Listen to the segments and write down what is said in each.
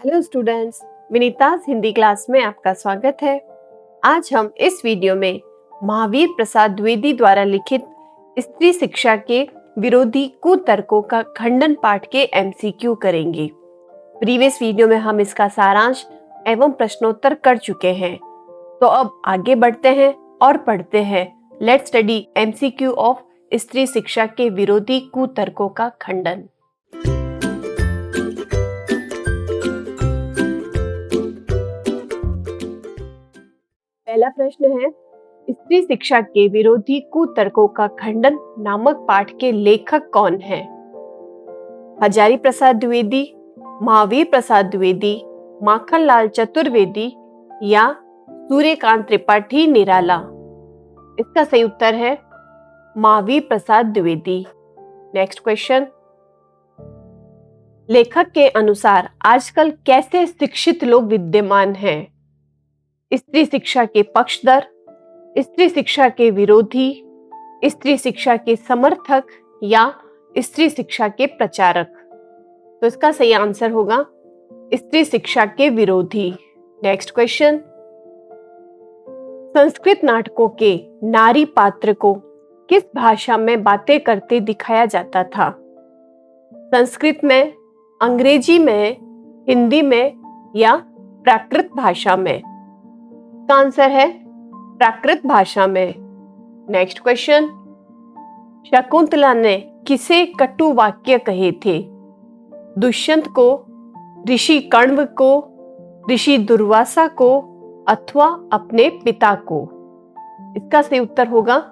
Hello students, Vinita's Hindi class में आपका स्वागत है। आज हम इस वीडियो में महावीर प्रसाद द्विवेदी द्वारा लिखित स्त्री शिक्षा के विरोधी कुतर्कों का खंडन पाठ के एमसीक्यू करेंगे। प्रीवियस वीडियो में हम इसका सारांश एवं प्रश्नोत्तर कर चुके हैं। तो अब आगे बढ़ते हैं और पढ़ते हैं। लेट्स स्टडी एमसीक्यू ऑफ स्त्री शिक्षा के विरोधी कुतर्कों का खंडन। पहला प्रश्न है, स्त्री शिक्षा के विरोधी कुतर्कों का खंडन नामक पाठ के लेखक कौन हैं? हजारी प्रसाद द्विवेदी, महावीर प्रसाद द्विवेदी, माखनलाल चतुर्वेदी या सूर्यकांत त्रिपाठी निराला? इसका सही उत्तर है महावीर प्रसाद द्विवेदी। नेक्स्ट क्वेश्चन, लेखक के अनुसार आजकल कैसे शिक्षित लोग विद्यमान हैं? स्त्री शिक्षा के पक्षधर, स्त्री शिक्षा के विरोधी, स्त्री शिक्षा के समर्थक या स्त्री शिक्षा के प्रचारक? तो इसका सही आंसर होगा स्त्री शिक्षा के विरोधी। नेक्स्ट क्वेश्चन, संस्कृत नाटकों के नारी पात्र को किस भाषा में बातें करते दिखाया जाता था? संस्कृत में, अंग्रेजी में, हिंदी में या प्राकृत भाषा में? इसका आंसर है प्राकृत भाषा में। नेक्स्ट क्वेश्चन, शकुंतला ने किसे कटु वाक्य कहे थे? दुष्यंत को, ऋषि कण्व को, ऋषि दुर्वासा को अथवा अपने पिता को? इसका सही उत्तर होगा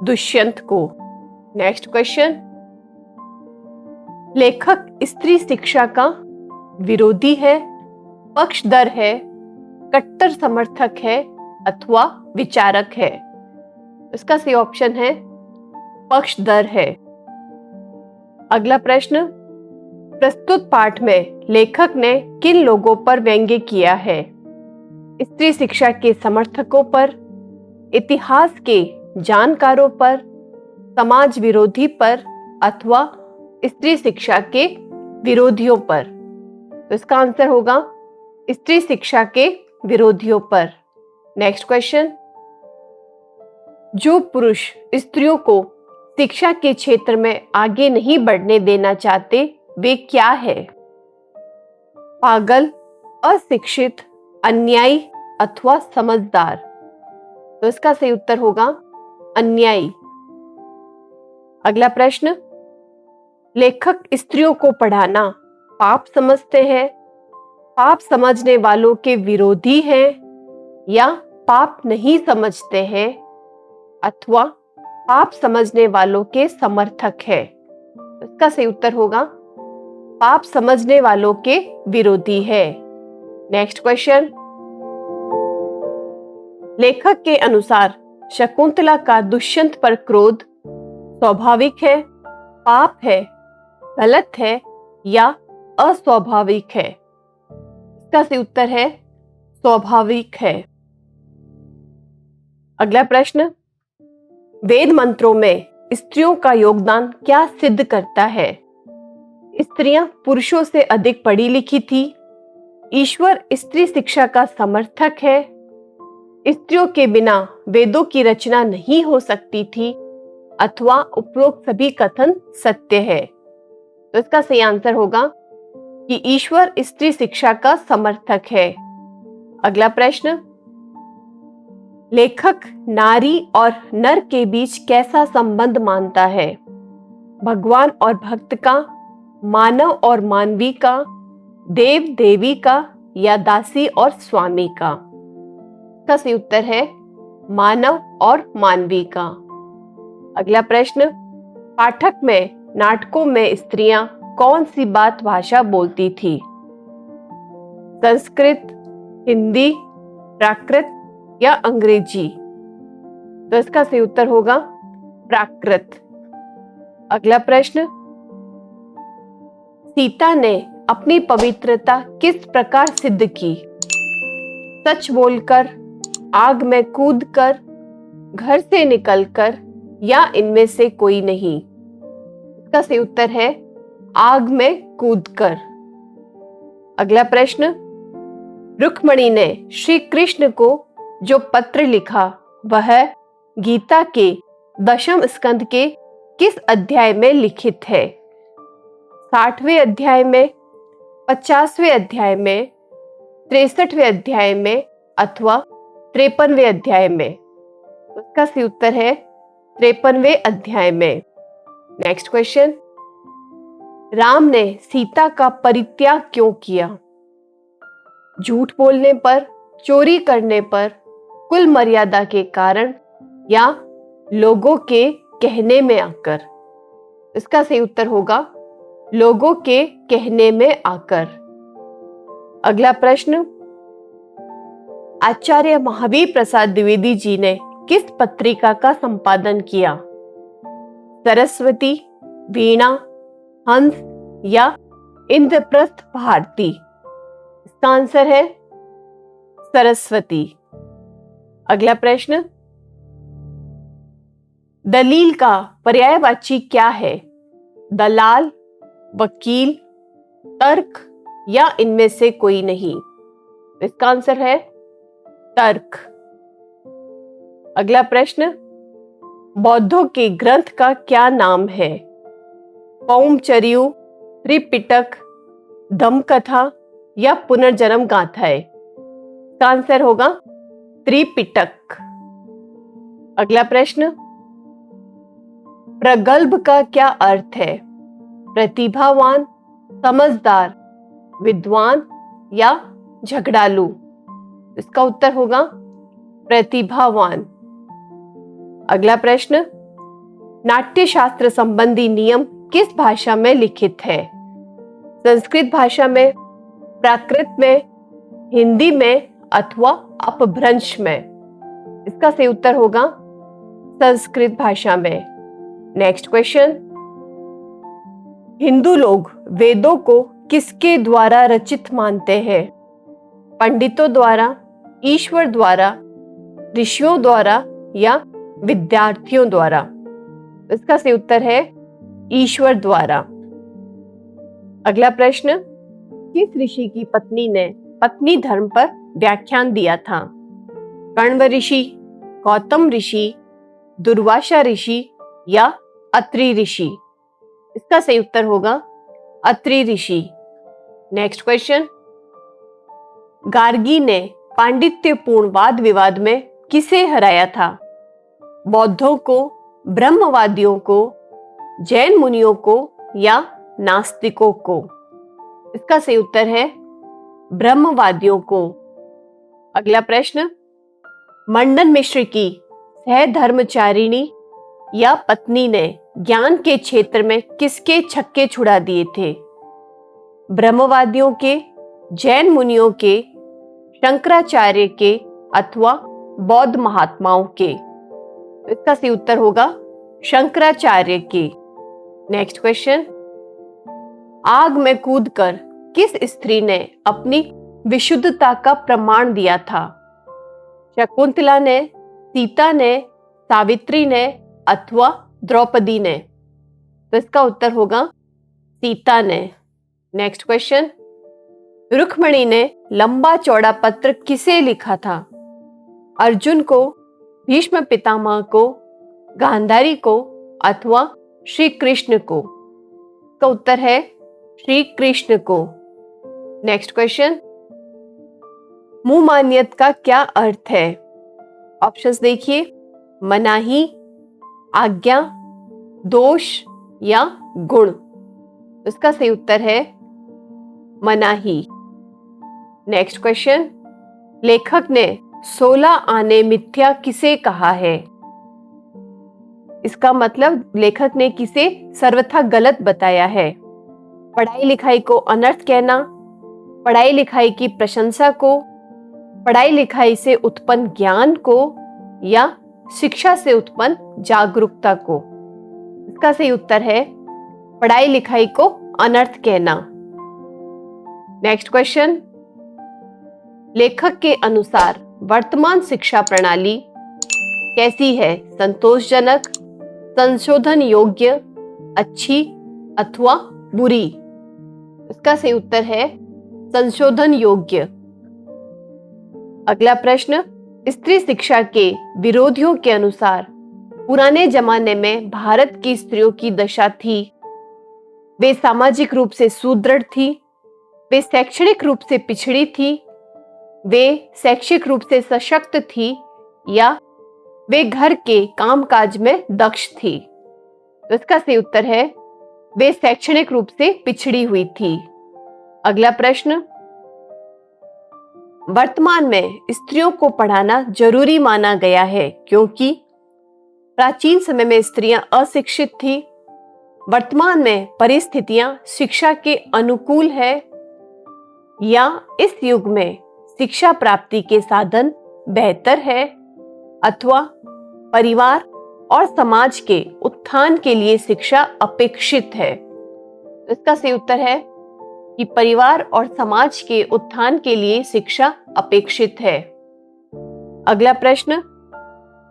दुष्यंत को। नेक्स्ट क्वेश्चन, लेखक स्त्री शिक्षा का विरोधी है, पक्षधर है, कट्टर समर्थक है अथवा विचारक है? इसका सही ऑप्शन है पक्षधर है। अगला प्रश्न, प्रस्तुत पाठ में लेखक ने किन लोगों पर व्यंग्य किया है? स्त्री शिक्षा के समर्थकों पर, इतिहास के जानकारों पर, समाज विरोधी पर अथवा स्त्री शिक्षा के विरोधियों पर? तो इसका आंसर होगा स्त्री शिक्षा के विरोधियों पर। नेक्स्ट क्वेश्चन, जो पुरुष स्त्रियों को शिक्षा के क्षेत्र में आगे नहीं बढ़ने देना चाहते वे क्या है? पागल, अशिक्षित, अन्यायी अथवा समझदार? तो इसका सही उत्तर होगा अन्यायी। अगला प्रश्न, लेखक स्त्रियों को पढ़ाना पाप समझते हैं, पाप समझने वालों के विरोधी हैं या पाप नहीं समझते हैं अथवा पाप समझने वालों के समर्थक है? इसका सही उत्तर होगा पाप समझने वालों के विरोधी है। नेक्स्ट क्वेश्चन, लेखक के अनुसार शकुंतला का दुष्यंत पर क्रोध स्वाभाविक है, पाप है, गलत है या अस्वाभाविक है? इसका सही उत्तर है स्वाभाविक है। अगला प्रश्न, वेद मंत्रों में स्त्रियों का योगदान क्या सिद्ध करता है? स्त्रियां पुरुषों से अधिक पढ़ी लिखी थी, ईश्वर स्त्री शिक्षा का समर्थक है, स्त्रियों के बिना वेदों की रचना नहीं हो सकती थी अथवा उपरोक्त सभी कथन सत्य है? तो इसका सही आंसर होगा कि ईश्वर स्त्री शिक्षा का समर्थक है। अगला प्रश्न, लेखक नारी और नर के बीच कैसा संबंध मानता है? भगवान और भक्त का, मानव और मानवी का, देव देवी का या दासी और स्वामी का? इसका सही उत्तर है मानव और मानवी का। अगला प्रश्न, पाठक में नाटकों में स्त्रियां कौन सी बात भाषा बोलती थी? संस्कृत, हिंदी, प्राकृत या अंग्रेजी? तो इसका सही उत्तर होगा प्राकृत। अगला प्रश्न, सीता ने अपनी पवित्रता किस प्रकार सिद्ध की? सच बोलकर, आग में कूदकर, घर से निकलकर या इनमें से कोई नहीं? इसका सही उत्तर है आग में कूदकर। अगला प्रश्न, रुक्मणी ने श्री कृष्ण को जो पत्र लिखा वह गीता के 10वें स्कंद के किस अध्याय में लिखित है? 60वें अध्याय में, 50वें अध्याय में, 63वें अध्याय में अथवा 53वें अध्याय में? उसका सही उत्तर है 53वें अध्याय में। नेक्स्ट क्वेश्चन, राम ने सीता का परित्याग क्यों किया? झूठ बोलने पर, चोरी करने पर, कुल मर्यादा के कारण या लोगों के कहने में आकर? इसका सही उत्तर होगा लोगों के कहने में आकर। अगला प्रश्न, आचार्य महावीर प्रसाद द्विवेदी जी ने किस पत्रिका का संपादन किया? सरस्वती, वीणा, हंस या इंद्रप्रस्थ भारती? इसका आंसर है सरस्वती। अगला प्रश्न, दलील का पर्यायवाची क्या है? दलाल, वकील, तर्क या इनमें से कोई नहीं? इसका आंसर है तर्क। अगला प्रश्न, बौद्धों के ग्रंथ का क्या नाम है? पौमचर्यु, त्रिपिटक, धम्मकथा या पुनर्जन्म गाथाएं? इसका आंसर होगा त्रिपिटक। अगला प्रश्न, प्रगल्भ का क्या अर्थ है? प्रतिभावान, समझदार, विद्वान या झगड़ालू? इसका उत्तर होगा प्रतिभावान। अगला प्रश्न, नाट्यशास्त्र संबंधी नियम किस भाषा में लिखित है? संस्कृत भाषा में, प्राकृत में, हिंदी में अथवा अपभ्रंश में? इसका सही उत्तर होगा संस्कृत भाषा में। नेक्स्ट क्वेश्चन, हिंदू लोग वेदों को किसके द्वारा रचित मानते हैं? पंडितों द्वारा, ईश्वर द्वारा, ऋषियों द्वारा या विद्यार्थियों द्वारा? इसका सही उत्तर है ईश्वर द्वारा। अगला प्रश्न, किस ऋषि की पत्नी ने पत्नी धर्म पर व्याख्यान दिया था? कण्व ऋषि, गौतम ऋषि, दुर्वासा ऋषि या अत्रि ऋषि? इसका सही उत्तर होगा अत्रि ऋषि। नेक्स्ट क्वेश्चन, गार्गी ने पांडित्यपूर्ण वाद विवाद में किसे हराया था? बौद्धों को, ब्रह्मवादियों को, जैन मुनियों को या नास्तिकों को? इसका सही उत्तर है ब्रह्मवादियों को। अगला प्रश्न, मंडन मिश्र की सहधर्मचारिणी या पत्नी ने ज्ञान के क्षेत्र में किसके छक्के छुड़ा दिए थे? ब्रह्मवादियों के, जैन मुनियों के, शंकराचार्य के अथवा बौद्ध महात्माओं के? इसका सही उत्तर होगा शंकराचार्य के। नेक्स्ट क्वेश्चन, आग में कूदकर किस स्त्री ने अपनी विशुद्धता का प्रमाण दिया था? शकुंतला ने, सीता ने, सावित्री ने अथवा द्रौपदी ने? तो इसका उत्तर होगा सीता ने। नेक्स्ट क्वेश्चन, रुक्मणी ने लंबा चौड़ा पत्र किसे लिखा था? अर्जुन को, भीष्म पितामह को, गांधारी को अथवा श्री कृष्ण को? इसका उत्तर है श्री कृष्ण को। नेक्स्ट क्वेश्चन, मुमानियत का क्या अर्थ है? ऑप्शंस देखिए, मनाही, आज्ञा, दोष या गुण? इसका सही उत्तर है मनाही। नेक्स्ट क्वेश्चन, लेखक ने 16 आने मिथ्या किसे कहा है? इसका मतलब लेखक ने किसे सर्वथा गलत बताया है? पढ़ाई लिखाई को अनर्थ कहना, पढ़ाई लिखाई की प्रशंसा को, पढ़ाई लिखाई से उत्पन्न ज्ञान को या शिक्षा से उत्पन्न जागरूकता को? इसका सही उत्तर है पढ़ाई लिखाई को अनर्थ कहना। नेक्स्ट क्वेश्चन, लेखक के अनुसार वर्तमान शिक्षा प्रणाली कैसी है? संतोषजनक, संशोधन योग्य, अच्छी अथवा बुरी? इसका सही उत्तर है संशोधन योग्य। अगला प्रश्न, स्त्री शिक्षा के विरोधियों के अनुसार पुराने जमाने में भारत की स्त्रियों की दशा थी। वे सामाजिक रूप से सुदृढ़ थी, वे शैक्षणिक रूप से पिछड़ी थी, वे शैक्षिक रूप से सशक्त थी, या वे घर के कामकाज में दक्ष थी। तो इसका सही उत्तर है वे शैक्षणिक रूप से पिछड़ी हुई थी। अगला प्रश्न, वर्तमान में स्त्रियों को पढ़ाना जरूरी माना गया है क्योंकि प्राचीन समय में स्त्रियां अशिक्षित थी। वर्तमान में परिस्थितियां शिक्षा के अनुकूल है, या इस युग में शिक्षा प्राप्ति के साधन बेहतर है, अथवा परिवार और समाज के उत्थान के लिए शिक्षा अपेक्षित है। इसका सही उत्तर है कि परिवार और समाज के उत्थान के लिए शिक्षा अपेक्षित है। अगला प्रश्न,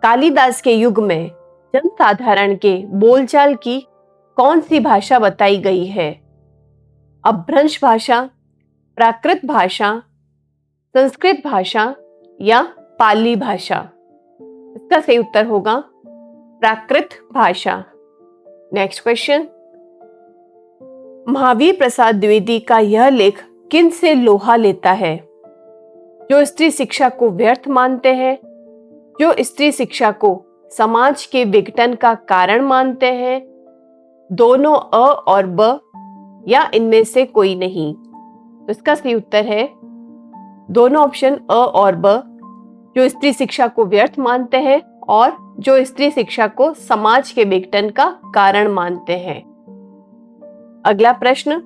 कालिदास के युग में जनसाधारण के बोलचाल की कौन सी भाषा बताई गई है? अपभ्रंश भाषा, प्राकृत भाषा, संस्कृत भाषा, या पाली भाषा? इसका सही उत्तर होगा प्राकृत भाषा। नेक्स्ट क्वेश्चन, महावीर प्रसाद द्विवेदी का यह लेख किन से लोहा लेता है? जो स्त्री शिक्षा को व्यर्थ मानते हैं, जो स्त्री शिक्षा को समाज के विघटन का कारण मानते हैं, दोनों अ और ब, या इनमें से कोई नहीं? तो इसका सही उत्तर है दोनों ऑप्शन अ और ब, जो स्त्री शिक्षा को व्यर्थ मानते हैं और जो स्त्री शिक्षा को समाज के विघटन का कारण मानते हैं। अगला प्रश्न,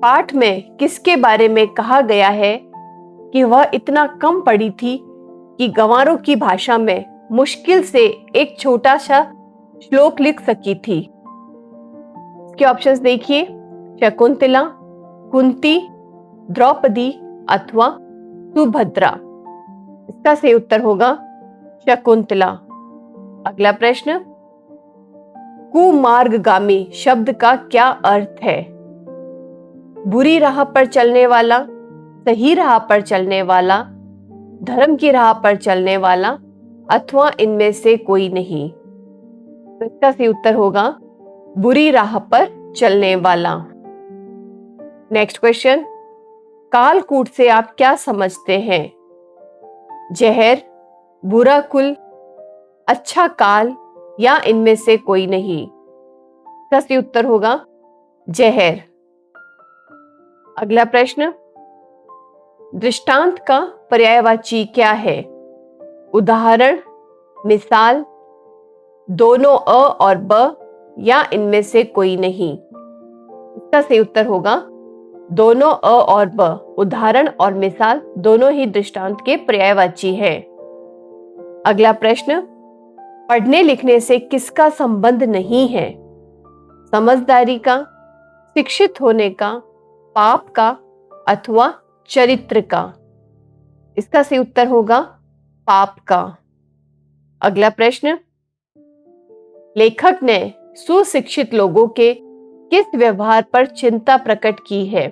पाठ में किसके बारे में कहा गया है कि वह इतना कम पढ़ी थी कि गंवारों की भाषा में मुश्किल से एक छोटा सा श्लोक लिख सकी थी? इसके ऑप्शंस देखिए, शकुंतला, कुंती, द्रौपदी, अथवा सुभद्रा। इसका सही उत्तर होगा शकुंतला। अगला प्रश्न, कुमार्गगामी शब्द का क्या अर्थ है? बुरी राह पर चलने वाला, सही राह पर चलने वाला, धर्म की राह पर चलने वाला, अथवा इनमें से कोई नहीं? तो इसका सही उत्तर होगा बुरी राह पर चलने वाला। नेक्स्ट क्वेश्चन, कालकूट से आप क्या समझते हैं? जहर, बुरा कुल, अच्छा काल, या इनमें से कोई नहीं? इसका सही उत्तर होगा जहर। अगला प्रश्न, दृष्टांत का पर्यायवाची क्या है? उदाहरण, मिसाल, दोनों अ और ब, या इनमें से कोई नहीं? इसका सही उत्तर होगा दोनों अ और ब। उदाहरण और मिसाल दोनों ही दृष्टांत के पर्यायवाची है। अगला प्रश्न, पढ़ने लिखने से किसका संबंध नहीं है? समझदारी का, शिक्षित होने का, पाप का, अथवा चरित्र का? इसका सही उत्तर होगा पाप का। अगला प्रश्न, लेखक ने सुशिक्षित लोगों के किस व्यवहार पर चिंता प्रकट की है?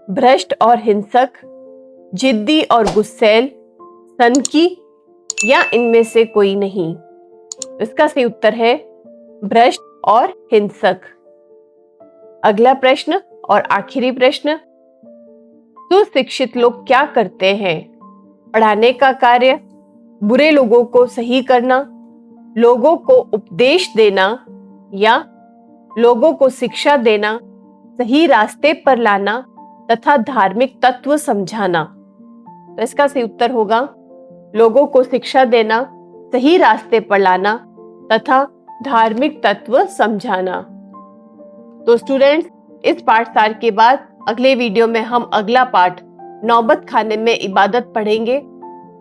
भ्रष्ट और हिंसक, जिद्दी और गुस्सैल, सनकी, या इनमें से कोई नहीं? इसका सही उत्तर है भ्रष्ट और हिंसक। अगला प्रश्न और आखिरी प्रश्न, सुशिक्षित लोग क्या करते हैं? पढ़ाने का कार्य, बुरे लोगों को सही करना, लोगों को उपदेश देना, या लोगों को शिक्षा देना, सही रास्ते पर लाना तथा धार्मिक तत्व समझाना? तो इसका सही उत्तर होगा लोगों को शिक्षा देना, सही रास्ते पर लाना तथा धार्मिक तत्व समझाना। तो स्टूडेंट्स, इस पाठसार के बाद अगले वीडियो में हम अगला पाठ नौबत खाने में इबादत पढ़ेंगे।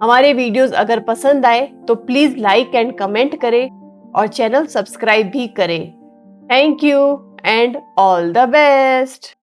हमारे वीडियोस अगर पसंद आए तो प्लीज लाइक एंड कमेंट करें और चैनल सब्सक्राइब भी करें। Thank you and all the best.